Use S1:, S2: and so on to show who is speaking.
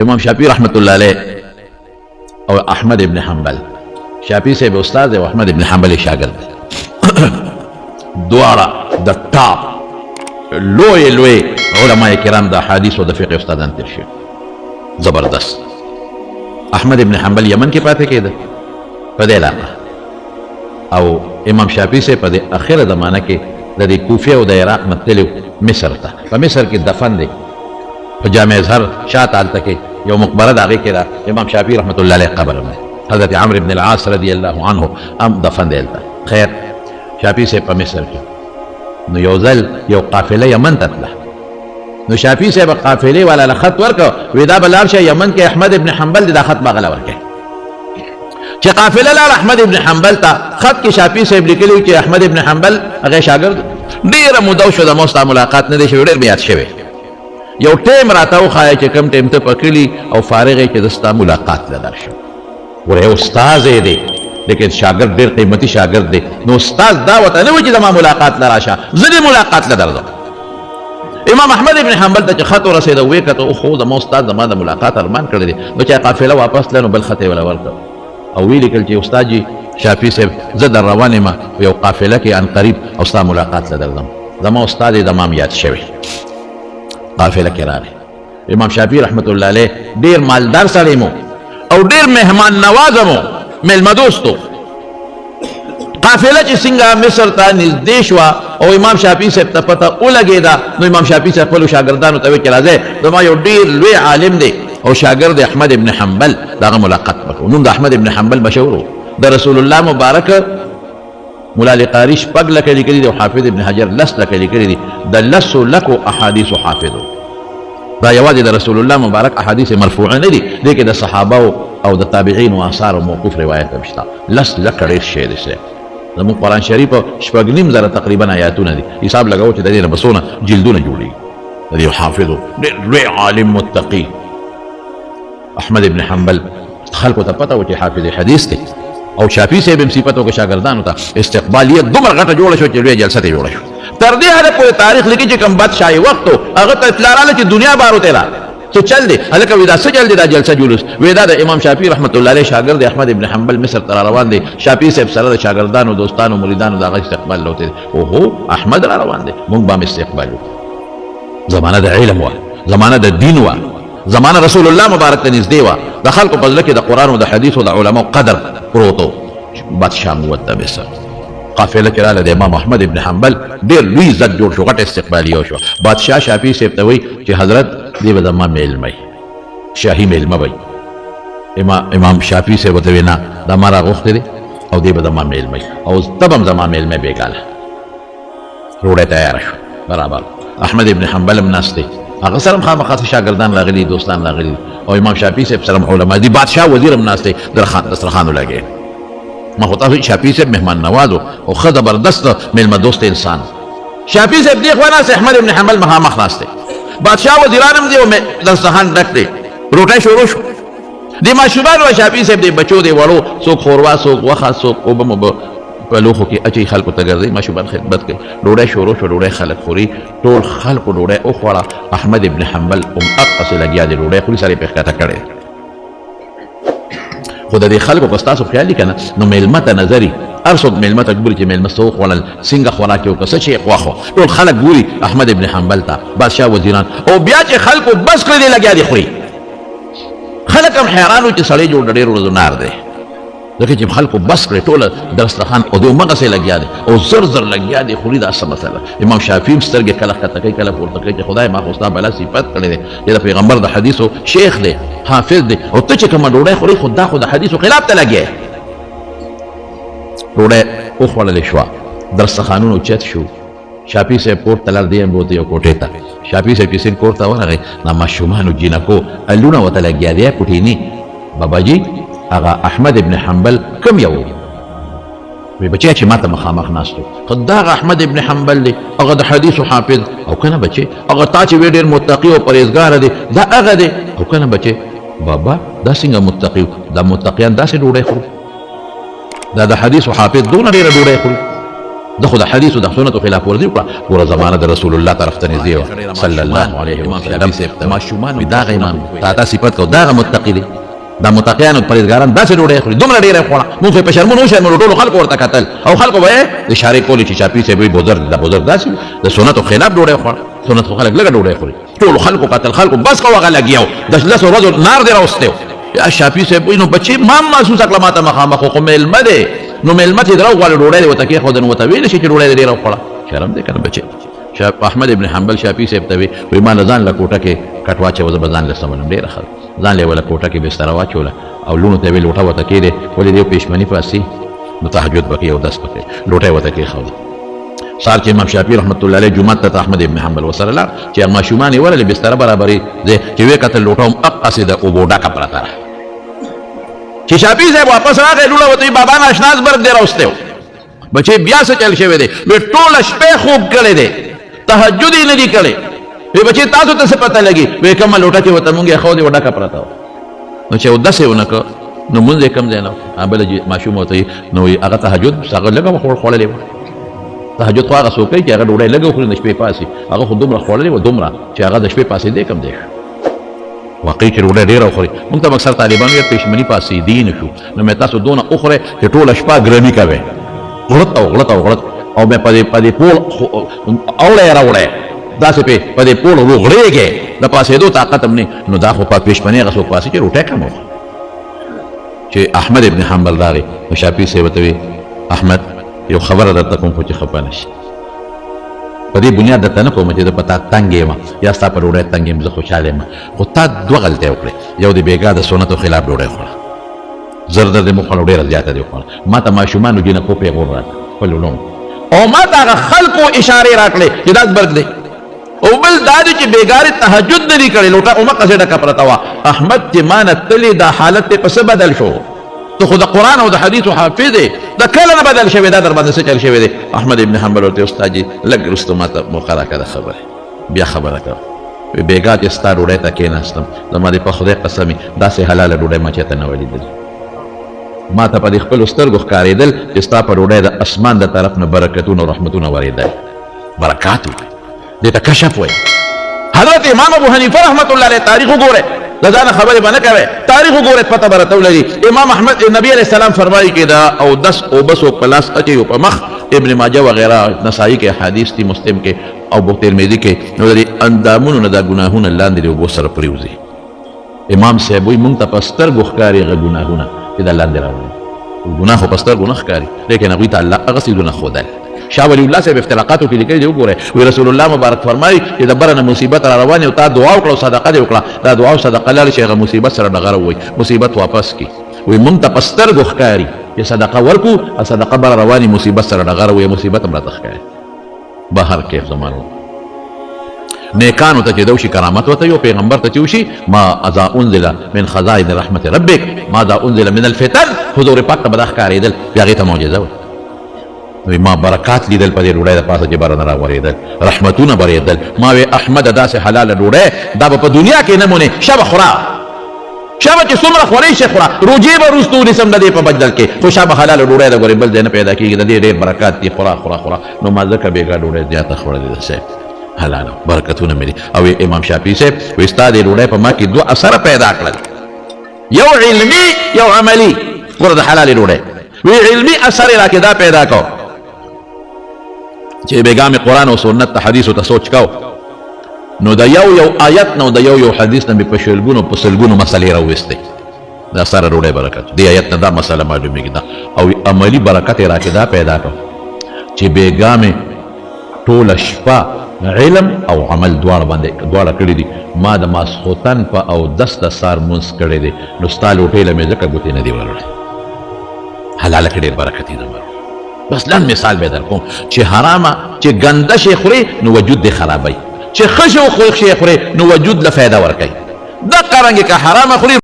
S1: इमाम शाफी रहमतुल्लाह अलैह और अहमद इब्न हंबल, शाफी से उस्ताद है, अहमद इब्न हंबल शागिर्द, द्वारा द टॉप लोए लोए उलमाए किराम द हदीस और द फिक़ह उस्तादान तिरशे जबरदस्त। अहमद इब्न हंबल यमन के पाते के पदे इलाका और इमाम शाफी से पदे आखिर जमाना के लदी कूफे और द इराक मतले मिस्र था। मिस्र के दफन दे जामे अज़हर शाह ताल तक यो मकबरा दागे के रा इमाम शाफी रहमतुल्लाह अलैह कब्र में हज़रत अम्र इब्न अल-आस रज़ियल्लाहु अन्हु हम दफन देलता। खैर शाफी से प मिस्र के नो योजल यो काफिला यमन ततला नो शाफी से काफिले वाला खत वर्क विदा बलार शे यमन के अहमद इब्न हंबल दा खत बागला वर्के चे काफिला लाल अहमद इब्न हंबल ता खत की शाफी से लिखली कि अहमद इब्न हंबल अगे शागिर्द ढेर मुदौश द मोस्ता मुलाकात ने दे शेड़े बियात शेवे यो टेम राताओ खाए चे कम टेम तो पकड़ी और फारिग के दस्ता मुलाकात लदर्शो और उस्ताद दे लेकिन शागिर्द ढेर कीमती शागिर्द दे नो उस्ताद दावत है ना जमा मुलाकात लराशा जरी मुलाकात लदर दो इमाम अहमद इब्न हंबल तक खत और रसीद हुए का तो खुद उस्ताद जमा मुलाकात अरमान कर दे नो चाहे काफिला वापस लेनो बल खते वाला वर्क और वी निकल चे उस्ताद जी शाफी से जदर रवाने में यो काफिला के अन करीब उस्ताद मुलाकात लदर दम जमा उस्ताद दमाम याद शेवे काफिला के रारे इमाम शाफी रहमतुल्लाह अलैह ढेर मालदार सलीमो और ढेर मेहमान नवाजमो मेलमा दोस्तो काफिला ची सिंगा मिस्र ता निर्देश वा और इमाम शाफी से पता उलगेदा नो इमाम शाफी से पहले शागिर्दान तवे चला जाए तो मा यो ढेर लुए आलिम दे और शागिर्द अहमद इब्न हंबल दा मुलाकात बको नुन अहमद इब्न हंबल मशहूर द रसूलुल्लाह मुबारक मुला लिकारिश पग लके लिखी और हाफिज इब्न हजर लस लके लिखी द लस लको अहादीस हाफिज दा यवाज द रसूलुल्लाह मुबारक अहादीस मरफूआ नहीं दी लेकिन द सहाबा और द ताबिईन व आसार और मौकूफ रिवायत बिश्ता लस लकड़े शेर से जमु कुरान शरीफ शपगनिम जरा तकरीबन आयातुन दी हिसाब लगाओ च दे बसोना जिल्दुन जुड़ी द हाफिज रे आलिम मुत्तकी अहमद इब्न हंबल खल को पता हो कि हाफिज हदीस थे और शाफी से भी सिफतों के शागिर्दान होता इस्तिकबालियत दुमर घटा जोड़ शो चलिए जलसा ते जोड़ शो तरदे हले पूरे तारीख लिखी जे कम बादशाही वक्त हो अगर तो इतलारा ले दुनिया बार तेरा तो चल दे हले का विदा से चल दे जलसा जुलूस वेदा द इमाम शाफी रहमतुल्लाह अलैह शागिर्द अहमद इब्न हंबल मिस्र तरा रवान दे शाफी से सरद शागिर्दान और दोस्तान और मुरीदान दा इस्तिकबाल होते ओहो अहमद रा रवान दे मुंग बा इस्तिकबाल जमाना द इल्म वा जमाना द दीन वा जमाना रसूलुल्लाह मुबारक तनिस देवा दखल को बदल के द कुरान व द हदीस व द उलमा कदर प्रोतो बादशाह मुवद्दा मिस्र काफिला के राले इमाम अहमद इब्न हंबल देर लुई इज्जत जोड़ शो गट इस्तिकबाली हो शो बादशाह शाफी से तवई कि हजरत दे बदमा मेल मई शाही मेल मई इमाम शाफी से बतवे ना दमारा गुफ्त दे और दे बदमा मेल मई और तब हम जमा मेल में बेगाल रोड़े तैयार शो बराबर अहमद इब्न हंबल नास्ते अगर सरम खाम खास शागिर्दान लागली दोस्तान लागली और इमाम शाफी से सरम उलमा दी बादशाह वजीर नास्ते दरखान लगे मैं होता हुई शाफी से मेहमान नवाज हो और खुद जबरदस्त मेलमा दोस्त इंसान शाफी से देखवाना से अहमद इब्न हंबल महा मखनास्ते बादशाह वजीरानम दे में दस्तरखान रख दे रोटा शोरोश दे माशुबान व शाफी से दे बचो दे वड़ो सो खोरवा सो वखा सो ओबम पलोखो की अच्छी खल को तगर दे माशुबान खिदमत के रोड़ा शोरोश रोड़ा खलक खोरी टोल खल को रोड़ा ओ खोड़ा अहमद इब्न हंबल अक से लगिया दे रोड़ा खुली सारे पे कहता करे खुदा दे खल को कस्तासो ख्याली कना नो मेलमत नजरी अरसो मेलमत अकबर के मेलमत सो खोलल सिंगा खोला के को सचे वाखो तो खलक गुरी अहमद इब्न हंबल ता बादशाह वजीरान ओ बिया के खल को बस कर दे लगिया दे खुरी खलक हम हैरान हो के सड़े जो डरे रोज नार दे देखिए जब खल को बस करे टोल दस्तरखान और दो मग से लगिया दे और जर जर लगिया दे खुरी दा मसला इमाम शाफी मस्तर के कलक का तकई कलक और तकई खुदा मा खुदा भला सिफत करे दे ये पैगंबर दा हदीस हो शेख दे हाफिज दे और तुझे कम डोड़े खुरी खुदा खुदा हदीस खिलाफ तला गया डोड़े ओ खोले शवा दस्तरखानों उच्चत शो शाफी से पोर्ट तलर दिए बोते कोटे था शाफी से किसी कोर्ट था वरगे ना मशुमान जिना को अलुना वतला गया दे पुटीनी बाबा जी आगा अहमद इब्न हंबल कम यो वे बच्चे अच्छे माता मखामख नास्तो खुदा अहमद इब्न हंबल दे अगर हदीस हाफिज और कना बच्चे अगर ताच वेडेर मुत्तकी और परहेजगार दे दा अगर दे और कना बच्चे बाबा दा सिंगा मुत्तकी दा मुत्तकियान दा से डोड़े खुर दा हदीस हाफिज दोनों डेर डोड़े खुर د خو د حدیث او د سنتو خلاف ورزي وکړه پوره زمانه د رسول الله طرف ته نږدې وه صلی الله علیه وسلم. ماشومان دغه امام تا صفت کو دغه متقی دی دا متقیان او پرهیزګاران داسې ډوډۍ خوري دومره ډېره خوړه موږ په شرمونو شرمونو ټولو خلکو ورته کتل او خلکو به د اشارې کولې چې شافعي صاحب بزرګ دا بزرګ داسې د سنتو خلاف ډوډۍ خوړه سنت خو خلک لږه ډوډۍ خوري ټولو خلکو کتل خلکو بس خو هغه لګیاو د لسو ورځو نار دی راوستی یا شافعي صاحب وایي نو بچې ما محسوسه کړه ماته مخامخ خو میلمه دی نو میلمه چې درو غواړي ډوډۍ دې ورته کېښوده نو ورته ویلی شي چې ډوډۍ دې ډېره وخوړه شرم دی که نه بچې احمد ابن حنبل شافعي صاحب ته وایي ما له ځان له کوټه کې کټ واچوه زه به ځان له سملم ډېره ښه ځان له یې وله کوټه کې بستره واچوله او لوڼو ته یې ویل لوټه ورته کېدې ولې دې پېشمني پاسي نو تهجد به کوي او دس به کوي لوټه یې ورته کېښوده سهار چې امام شافعي رحمت الله علیه جومات ته احمد ابن حنبل ورسره لاړ چې ماشومان یې ورلې بستره برابرې دی چې ویې کتل لوټه هم اقسې د اوبو ډکه پرته ده چې شافعي صاحب واپس راغی لوڼه ورته وایي بابا ناشناس برګ دی راوستی و بچې بیا څه چل شوی دی وایي ټوله شپې خوب کړی دی تهجد یې نه دي کړی وایي بچې تاسو ته څه پته لګي وایي کومه لوټه چې ورته مونږ یې ښودې و ډکه پرته وه نو چې اودس یې ونه کړ نو مونځ یې کوم ځای نه و بله ماشوم ورته وایي نو وایي هغه تهجد هغه لږه خوړلې وه تهجد خو هغه څوک کوي چې هغه ډوډۍ لږه وخوري د شپې پاسي هغه خو دومره خوړلې وه دومره چې هغه د شپې پاسېدی کوم دی واقعي چې ډوډۍ ډېره وخوري مونږ ته به اکثر طالبان ویل پېشمني پاسېدي نه شو نو مې تاسو دونه وخورئ چې ټوله شپه ګرمي کوئ غړط او غړط او غړط او بیا په دې پول اوړی یې راوړی داسې په دې پول روغړېږې د پاسېدو طاقت هم نه نو دا خو په پېشمني هغه څوک پاسې چې روټۍ کم وخوري چې احمد ابن حنبل راغی نو شافعي صاحب ورته وایي احمد یو خبره درته کوم خو چې خفه نه شي په دې بنیاد درته نه کوم چې زه په تا تنګ یم یا ستا په ډوډۍ تنګ یم زه خوشحاله یم خو تا دوه غلطۍ وکړې یو د بېګا د سنتو خلاف ډوډۍ خوړه زر در دې مو خوړه ډېره زیاته دې وخوړه ما ته ماشومانو جینکو پیغور راکړه خپل وروڼو او ما ته هغه خلکو اشارې راکړې چې دا زبرګ دی او بل دا دی چې بېګارې تهجد نه دي کړې لوټه اومقسې ډکه پرته وه احمد چې ما نه تلې دا حالت دی په څه بدل شو ته خو د قرآن او د حدیثو حافظ دی د کله نه بدل شوی دا در باندې څه چل شوی دی احمد ابن حنبل ورته استاد جي لږ وروسته ما ته موقع راکړه خبره بیا خبره کوه بېګا چې ستا ډوډۍ ته کېناستم زما دې په خدای قسم داسې حلاله ډوډۍ ما چېرته نه وه لیدلې ما ته په دې خپلو سترګو ښکارېدل چې ستا په ډوډۍ د اسمان د طرف نه برکتونه او رحمتونه ورېدل برکات وي دې ته کشف وایي حضرت امام ابو حنیفه رحمت الله علیه تاریخ وګورئ د ځانه خبرې به نه کوئ تاریخ وګورئ پته به راته ولري امام احمد نبی علیه السلام فرمایي چې دا اودس اوبس او په لاس اچوي او په مخ ابن ماجه وغیره نسائی کې احادیث دي مسلم کې او ترمذي کې نو د اندامونو نه دا ګناهونه لاندې د اوبو سره پرېوځي امام صاحب وایي مونږ ته په سترګو ښکاري هغه ګناهونه چې دا لاندې راوړي ګناه خو په سترګو نه ښکاري لیکن هغوی ته الله هغه څیزونه ښودل شاه ولی الله صاحب افتراقاتو کې لیکلي دي وګورئ وی رسول الله مبارک فرمایي چې د بره نه مصیبت را روانې او تا دعا وکړه او صدقه دې وکړه دا دعا او صدقه لاړې چې هغه مصیبت سره ډغره ووایي مصیبت واپس کړي وی مونږ ته په سترګو ښکاري چې صدقه ورکړو او صدقه بره روانې مصیبت سره ډغره ووایي مصیبت هم راته ښکاري بهر کیف زمانو نیکانو ته چې دوشي کرامت ورته یو پیغمبر ته چې وشي ما اذا انزل من خزائن رحمت ربک ماذا انزل من الفتن حضور پاک ته به دا ښکارېدل بیا هغې ته معجزه وه ما برکات لیدل په دې ډوډۍ د پاسه چې باره نه راورېدل رحمتونه برېدل ما وی احمده داسې حلاله ډوډۍ دا به په دنیا کې نه مونې شبه خورا شبه چې څومره خورې شي خورا روجې به وروسته ونیسم د دې په بدل کې خو شبه حلاله ډوډۍ د ګورې بل ځای نه پیدا کېږي د دې ډېر برکات دي خورا خورا خورا نو ما ځکه بېګا ډوډۍ زیاته خوړلې ده صاحب حلاله برکتونه مې دي او امام شافعي صاحب وایي ستا دې ډوډۍ په ما کې دوه اثره پیدا کړل یو علمي یو عملي ګوره د حلالې ډوډۍ وی علمي اثر یې راکې دا پیدا کو چې بېګا مې قرآن او سنت ته حدیثو ته سوچ کو نو د یو یو آیت نه او د یو یو حدیث نه مې په شلګونو په سلګونو مسلې راویستې دا سره ډوډۍ برکت دې آیت نه دا مسله معلومېږي دا او عملي برکت یې راکې دا پیدا کو چې بېګا مې ټوله شپه علم او عمل دواړه کړي دي ما د ماسخوتن په اودس د سار مونځ کړی دی نو ستا لوټۍ له مې ځکه ګوتې نه دي وروړې حلاله کې ډېر برکت یې نه بس لن مثال به در کوم چې حرامه چې ګنده شی خوري نو وجود دې خرابوي چې ښه شی خوري نو وجود له فایده ورکوي دقه رنګې که حرامه خوري